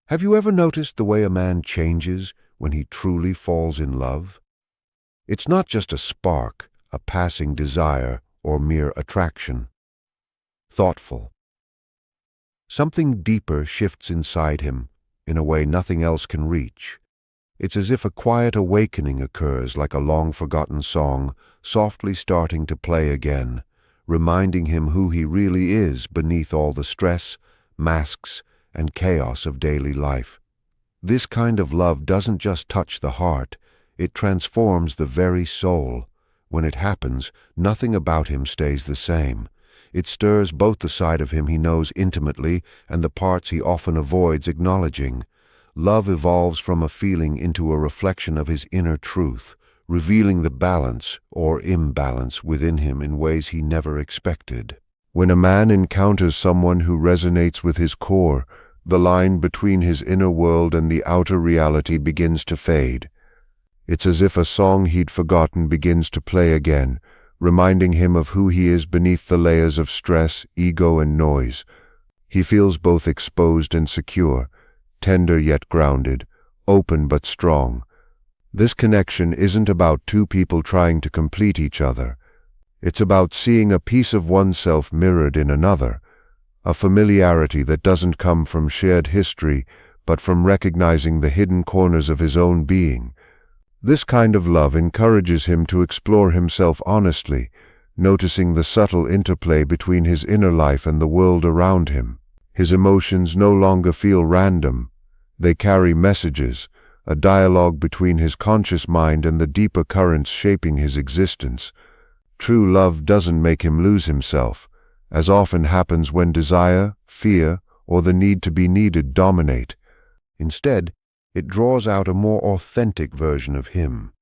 Have you ever noticed the way a man changes when he truly falls in love? It's not just a spark, a passing desire, or mere attraction. Thoughtful. Something deeper shifts inside him in a way nothing else can reach. It's as if a quiet awakening occurs, like a long-forgotten song, softly starting to play again, reminding him who he really is beneath all the stress, masks, and chaos of daily life. This kind of love doesn't just touch the heart, it transforms the very soul. When it happens, nothing about him stays the same. It stirs both the side of him he knows intimately and the parts he often avoids acknowledging. Love evolves from a feeling into a reflection of his inner truth, revealing the balance or imbalance within him in ways he never expected. When a man encounters someone who resonates with his core, the line between his inner world and the outer reality begins to fade. It's as if a song he'd forgotten begins to play again, reminding him of who he is beneath the layers of stress, ego, and noise. He feels both exposed and secure, tender yet grounded, open but strong. This connection isn't about two people trying to complete each other. It's about seeing a piece of oneself mirrored in another, a familiarity that doesn't come from shared history, but from recognizing the hidden corners of his own being. This kind of love encourages him to explore himself honestly, noticing the subtle interplay between his inner life and the world around him. His emotions no longer feel random. They carry messages, a dialogue between his conscious mind and the deeper currents shaping his existence. True love doesn't make him lose himself, as often happens when desire, fear, or the need to be needed dominate. Instead, it draws out a more authentic version of him.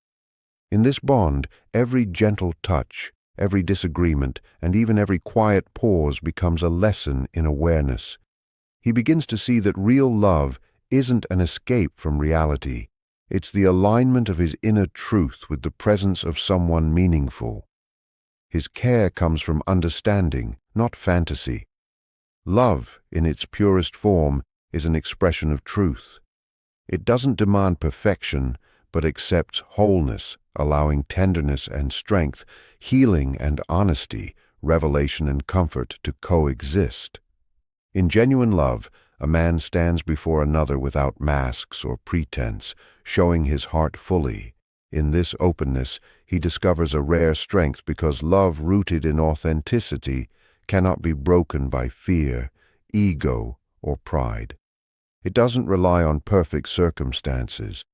In this bond, every gentle touch, every disagreement, and even every quiet pause becomes a lesson in awareness. He begins to see that real love isn't an escape from reality. It's the alignment of his inner truth with the presence of someone meaningful. His care comes from understanding, not fantasy. Love, in its purest form, is an expression of truth. It doesn't demand perfection, but accepts wholeness, allowing tenderness and strength, healing and honesty, revelation and comfort to coexist. In genuine love, a man stands before another without masks or pretense, showing his heart fully. In this openness, he discovers a rare strength because love rooted in authenticity cannot be broken by fear, ego, or pride. It doesn't rely on perfect circumstances.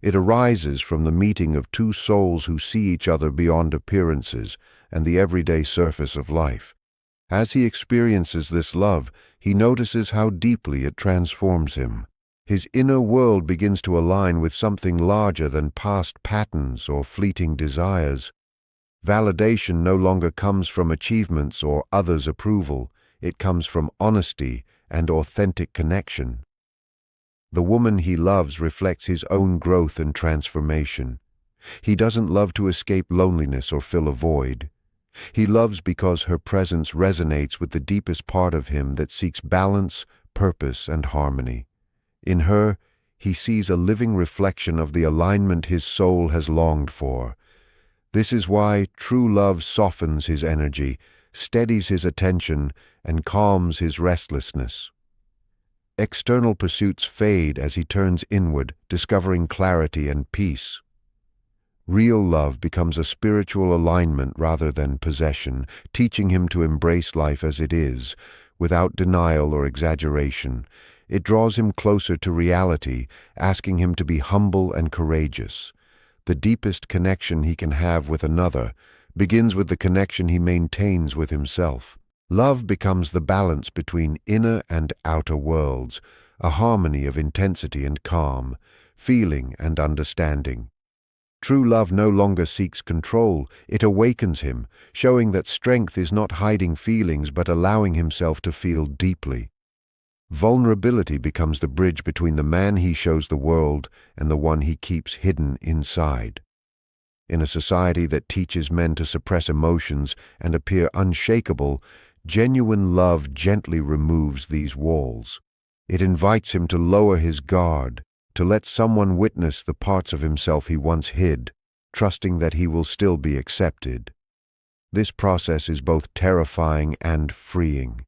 It arises from the meeting of two souls who see each other beyond appearances and the everyday surface of life. As he experiences this love, he notices how deeply it transforms him. His inner world begins to align with something larger than past patterns or fleeting desires. Validation no longer comes from achievements or others' approval. It comes from honesty and authentic connection. The woman he loves reflects his own growth and transformation. He doesn't love to escape loneliness or fill a void. He loves because her presence resonates with the deepest part of him that seeks balance, purpose, and harmony. In her, he sees a living reflection of the alignment his soul has longed for. This is why true love softens his energy, steadies his attention, and calms his restlessness. External pursuits fade as he turns inward, discovering clarity and peace. Real love becomes a spiritual alignment rather than possession, teaching him to embrace life as it is, without denial or exaggeration. It draws him closer to reality, asking him to be humble and courageous. The deepest connection he can have with another begins with the connection he maintains with himself. Love becomes the balance between inner and outer worlds, a harmony of intensity and calm, feeling and understanding. True love no longer seeks control, it awakens him, showing that strength is not hiding feelings but allowing himself to feel deeply. Vulnerability becomes the bridge between the man he shows the world and the one he keeps hidden inside. In a society that teaches men to suppress emotions and appear unshakable, genuine love gently removes these walls. It invites him to lower his guard, to let someone witness the parts of himself he once hid, trusting that he will still be accepted. This process is both terrifying and freeing.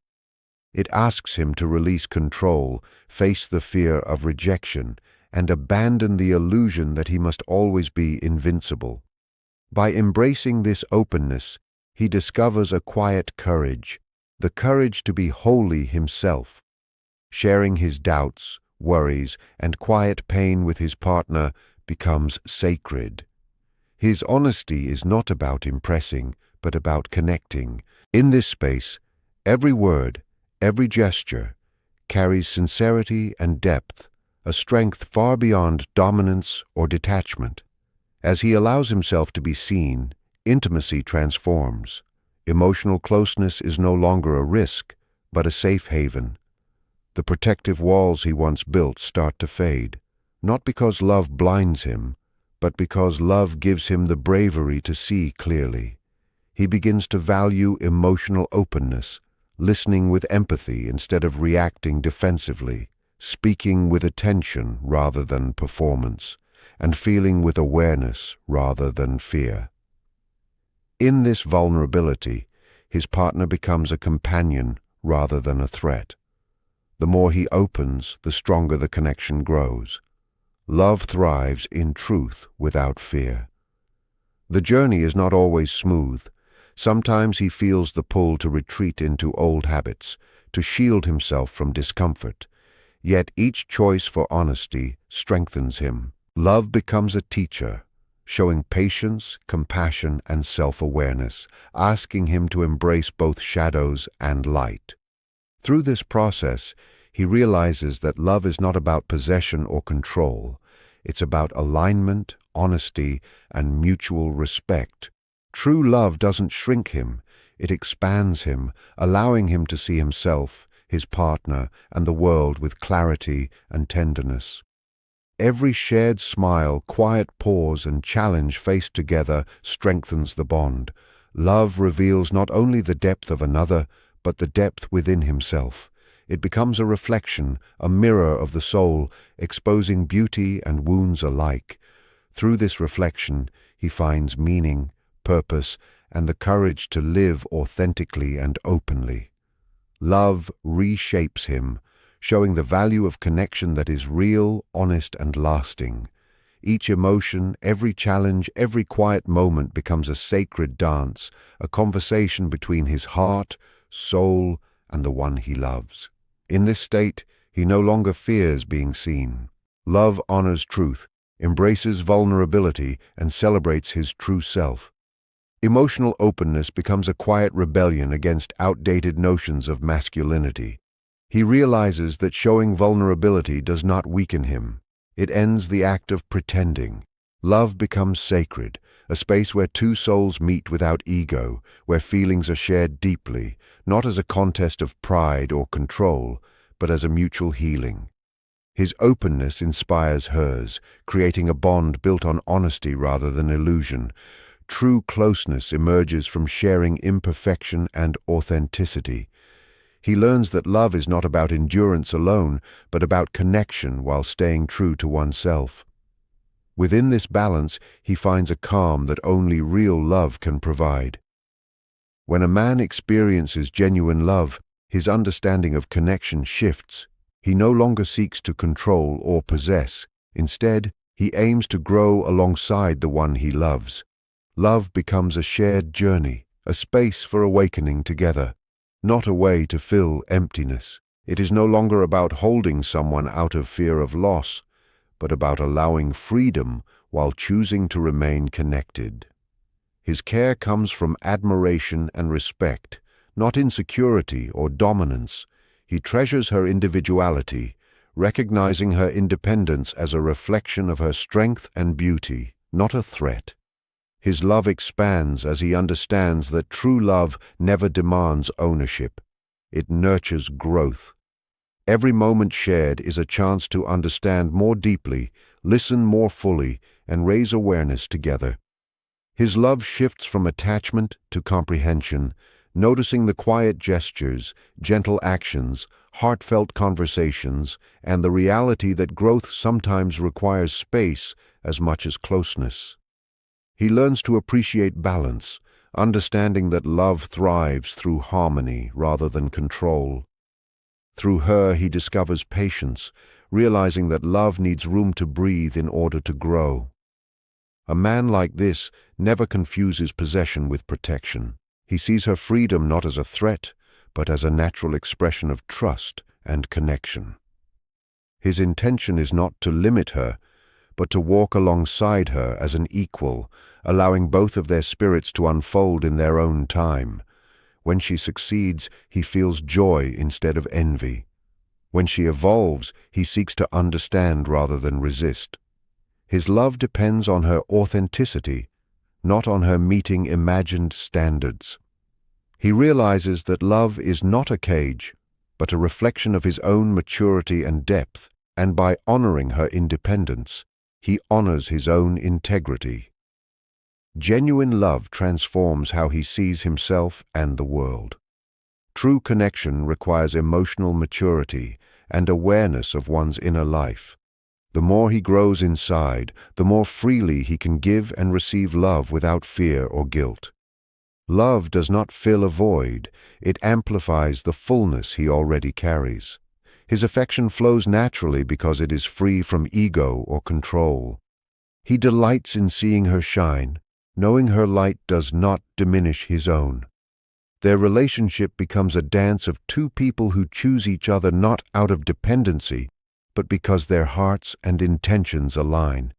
It asks him to release control, face the fear of rejection, and abandon the illusion that he must always be invincible. By embracing this openness, he discovers a quiet courage, the courage to be wholly himself. Sharing his doubts, worries, and quiet pain with his partner becomes sacred. His honesty is not about impressing, but about connecting. In this space, every word, every gesture, carries sincerity and depth, a strength far beyond dominance or detachment. As he allows himself to be seen, intimacy transforms. Emotional closeness is no longer a risk, but a safe haven. The protective walls he once built start to fade, not because love blinds him, but because love gives him the bravery to see clearly. He begins to value emotional openness, listening with empathy instead of reacting defensively, speaking with attention rather than performance, and feeling with awareness rather than fear. In this vulnerability, his partner becomes a companion rather than a threat. The more he opens, the stronger the connection grows. Love thrives in truth without fear. The journey is not always smooth. Sometimes he feels the pull to retreat into old habits, to shield himself from discomfort. Yet each choice for honesty strengthens him. Love becomes a teacher, showing patience, compassion, and self-awareness, asking him to embrace both shadows and light. Through this process, he realizes that love is not about possession or control. It's about alignment, honesty, and mutual respect. True love doesn't shrink him, it expands him, allowing him to see himself, his partner, and the world with clarity and tenderness. Every shared smile, quiet pause, and challenge faced together strengthens the bond. Love reveals not only the depth of another, but the depth within himself. It becomes a reflection, a mirror of the soul, exposing beauty and wounds alike. Through this reflection, he finds meaning, purpose, and the courage to live authentically and openly. Love reshapes him, showing the value of connection that is real, honest, and lasting. Each emotion, every challenge, every quiet moment becomes a sacred dance, a conversation between his heart, soul, and the one he loves. In this state, he no longer fears being seen. Love honors truth, embraces vulnerability, and celebrates his true self. Emotional openness becomes a quiet rebellion against outdated notions of masculinity. He realizes that showing vulnerability does not weaken him. It ends the act of pretending. Love becomes sacred, a space where two souls meet without ego, where feelings are shared deeply, not as a contest of pride or control, but as a mutual healing. His openness inspires hers, creating a bond built on honesty rather than illusion. True closeness emerges from sharing imperfection and authenticity. He learns that love is not about endurance alone, but about connection while staying true to oneself. Within this balance, he finds a calm that only real love can provide. When a man experiences genuine love, his understanding of connection shifts. He no longer seeks to control or possess. Instead, he aims to grow alongside the one he loves. Love becomes a shared journey, a space for awakening together, not a way to fill emptiness. It is no longer about holding someone out of fear of loss, but about allowing freedom while choosing to remain connected. His care comes from admiration and respect, not insecurity or dominance. He treasures her individuality, recognizing her independence as a reflection of her strength and beauty, not a threat. His love expands as he understands that true love never demands ownership. It nurtures growth. Every moment shared is a chance to understand more deeply, listen more fully, and raise awareness together. His love shifts from attachment to comprehension, noticing the quiet gestures, gentle actions, heartfelt conversations, and the reality that growth sometimes requires space as much as closeness. He learns to appreciate balance, understanding that love thrives through harmony rather than control. Through her, he discovers patience, realizing that love needs room to breathe in order to grow. A man like this never confuses possession with protection. He sees her freedom not as a threat, but as a natural expression of trust and connection. His intention is not to limit her, but to walk alongside her as an equal, allowing both of their spirits to unfold in their own time. When she succeeds, he feels joy instead of envy. When she evolves, he seeks to understand rather than resist. His love depends on her authenticity, not on her meeting imagined standards. He realizes that love is not a cage, but a reflection of his own maturity and depth, and by honoring her independence, he honors his own integrity. Genuine love transforms how he sees himself and the world. True connection requires emotional maturity and awareness of one's inner life. The more he grows inside, the more freely he can give and receive love without fear or guilt. Love does not fill a void, it amplifies the fullness he already carries. His affection flows naturally because it is free from ego or control. He delights in seeing her shine, knowing her light does not diminish his own. Their relationship becomes a dance of two people who choose each other not out of dependency, but because their hearts and intentions align.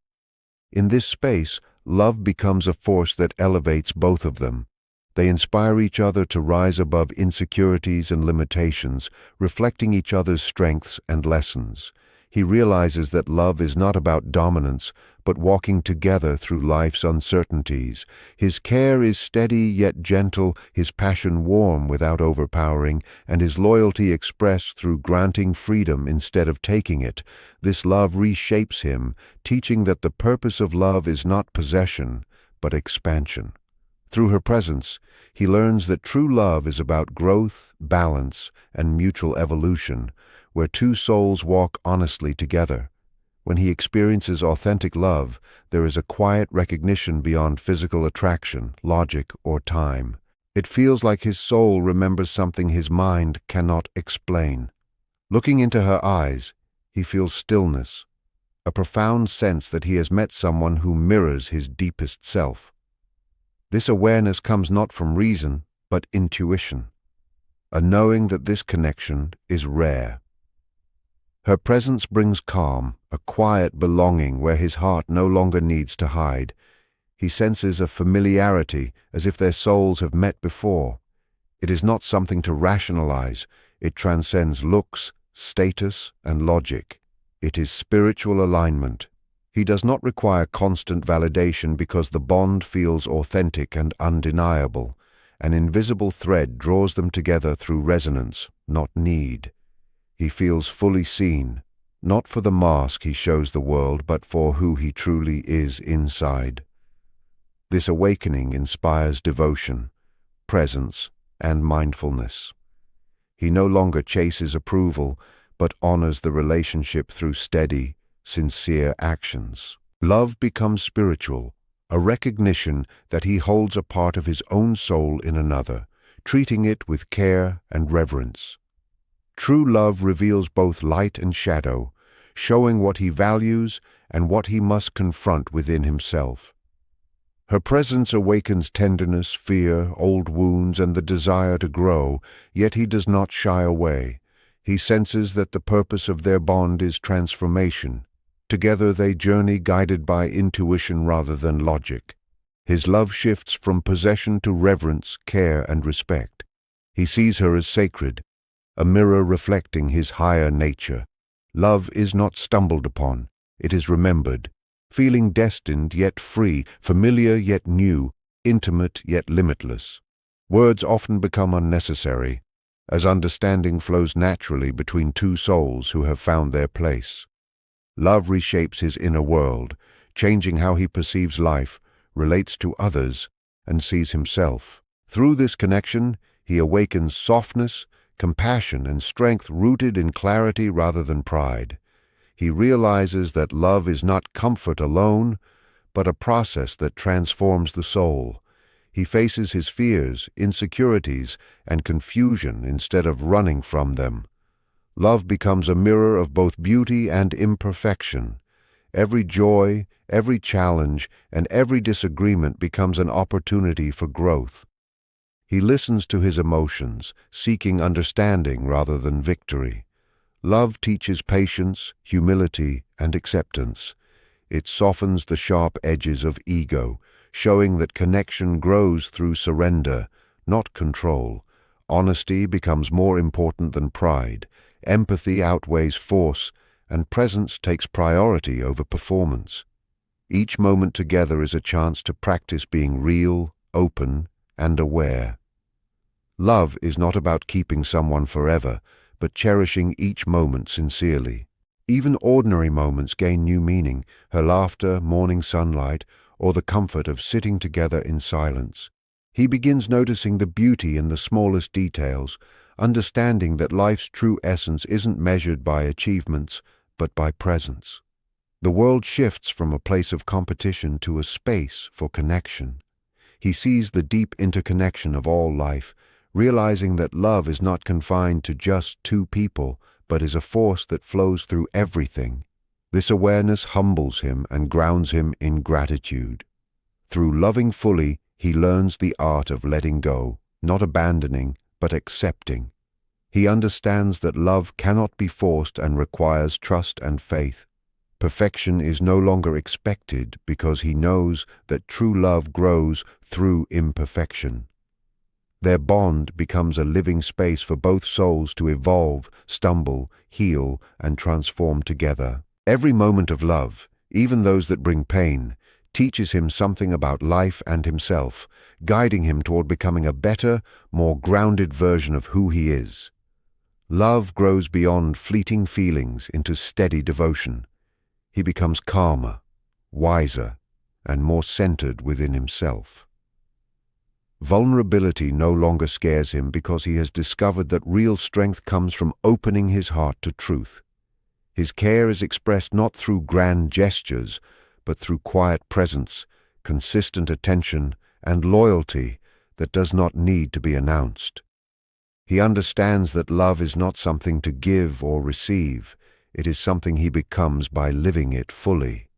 In this space, love becomes a force that elevates both of them. They inspire each other to rise above insecurities and limitations, reflecting each other's strengths and lessons. He realizes that love is not about dominance, but walking together through life's uncertainties. His care is steady yet gentle, his passion warm without overpowering, and his loyalty expressed through granting freedom instead of taking it. This love reshapes him, teaching that the purpose of love is not possession, but expansion. Through her presence, he learns that true love is about growth, balance, and mutual evolution, where two souls walk honestly together. When he experiences authentic love, there is a quiet recognition beyond physical attraction, logic, or time. It feels like his soul remembers something his mind cannot explain. Looking into her eyes, he feels stillness, a profound sense that he has met someone who mirrors his deepest self. This awareness comes not from reason, but intuition, a knowing that this connection is rare. Her presence brings calm, a quiet belonging where his heart no longer needs to hide. He senses a familiarity, as if their souls have met before. It is not something to rationalize. It transcends looks, status, and logic. It is spiritual alignment. He does not require constant validation because the bond feels authentic and undeniable. An invisible thread draws them together through resonance, not need. He feels fully seen, not for the mask he shows the world, but for who he truly is inside. This awakening inspires devotion, presence, and mindfulness. He no longer chases approval, but honors the relationship through steady, sincere actions. Love becomes spiritual, a recognition that he holds a part of his own soul in another, treating it with care and reverence. True love reveals both light and shadow, showing what he values and what he must confront within himself. Her presence awakens tenderness, fear, old wounds, and the desire to grow, yet he does not shy away. He senses that the purpose of their bond is transformation. Together they journey guided by intuition rather than logic. His love shifts from possession to reverence, care, and respect. He sees her as sacred, a mirror reflecting his higher nature. Love is not stumbled upon, it is remembered. Feeling destined yet free, familiar yet new, intimate yet limitless. Words often become unnecessary, as understanding flows naturally between two souls who have found their place. Love reshapes his inner world, changing how he perceives life, relates to others, and sees himself. Through this connection, He awakens softness, compassion, and strength rooted in clarity rather than pride. He realizes that love is not comfort alone, but a process that transforms the soul. He faces his fears, insecurities, and confusion instead of running from them. Love becomes a mirror of both beauty and imperfection. Every joy, every challenge, and every disagreement becomes an opportunity for growth. He listens to his emotions, seeking understanding rather than victory. Love teaches patience, humility, and acceptance. It softens the sharp edges of ego, showing that connection grows through surrender, not control. Honesty becomes more important than pride. Empathy outweighs force, and presence takes priority over performance. Each moment together is a chance to practice being real, open, and aware. Love is not about keeping someone forever, but cherishing each moment sincerely. Even ordinary moments gain new meaning, her laughter, morning sunlight, or the comfort of sitting together in silence. He begins noticing the beauty in the smallest details, understanding that life's true essence isn't measured by achievements, but by presence. The world shifts from a place of competition to a space for connection. He sees the deep interconnection of all life, realizing that love is not confined to just two people, but is a force that flows through everything. This awareness humbles him and grounds him in gratitude. Through loving fully, he learns the art of letting go, not abandoning, but accepting. He understands that love cannot be forced and requires trust and faith. Perfection is no longer expected because he knows that true love grows through imperfection. Their bond becomes a living space for both souls to evolve, stumble, heal, and transform together. Every moment of love, even those that bring pain, teaches him something about life and himself, guiding him toward becoming a better, more grounded version of who he is. Love grows beyond fleeting feelings into steady devotion. He becomes calmer, wiser, and more centered within himself. Vulnerability no longer scares him because he has discovered that real strength comes from opening his heart to truth. His care is expressed not through grand gestures, but through quiet presence, consistent attention, and loyalty that does not need to be announced. He understands that love is not something to give or receive. It is something he becomes by living it fully.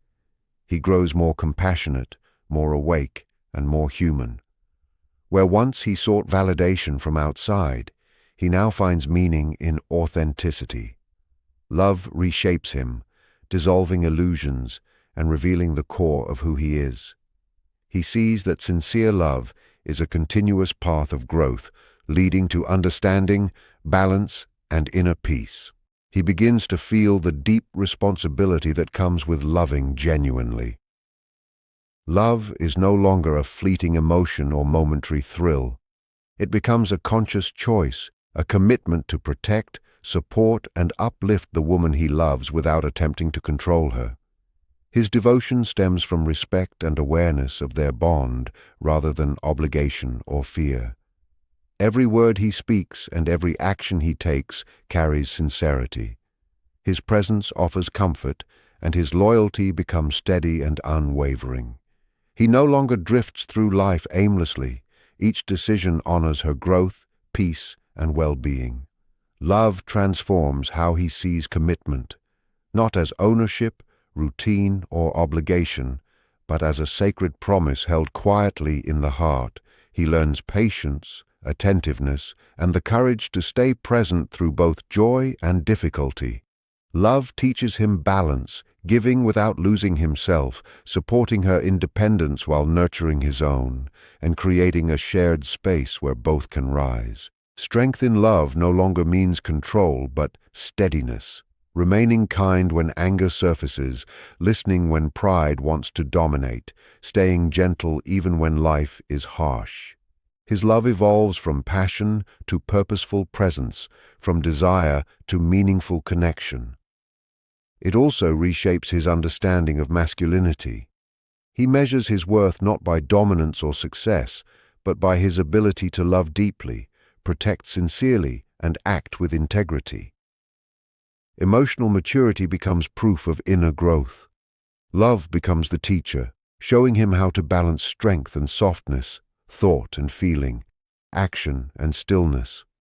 He grows more compassionate, more awake, and more human. Where once he sought validation from outside, he now finds meaning in authenticity. Love reshapes him, dissolving illusions and revealing the core of who he is. He sees that sincere love is a continuous path of growth, leading to understanding, balance, and inner peace. He begins to feel the deep responsibility that comes with loving genuinely. Love is no longer a fleeting emotion or momentary thrill. It becomes a conscious choice, a commitment to protect, support, and uplift the woman he loves without attempting to control her. His devotion stems from respect and awareness of their bond rather than obligation or fear. Every word he speaks and every action he takes carries sincerity. His presence offers comfort, and his loyalty becomes steady and unwavering. He no longer drifts through life aimlessly. Each decision honors her growth, peace, and well-being. Love transforms how he sees commitment, not as ownership, routine, or obligation, but as a sacred promise held quietly in the heart. He learns patience, attentiveness, and the courage to stay present through both joy and difficulty. Love teaches him balance, giving without losing himself, supporting her independence while nurturing his own, and creating a shared space where both can rise. Strength in love no longer means control, but steadiness. Remaining kind when anger surfaces, listening when pride wants to dominate, staying gentle even when life is harsh. His love evolves from passion to purposeful presence, from desire to meaningful connection. It also reshapes his understanding of masculinity. He measures his worth not by dominance or success, but by his ability to love deeply, protect sincerely, and act with integrity. Emotional maturity becomes proof of inner growth. Love becomes the teacher, showing him how to balance strength and softness, thought and feeling, action and stillness.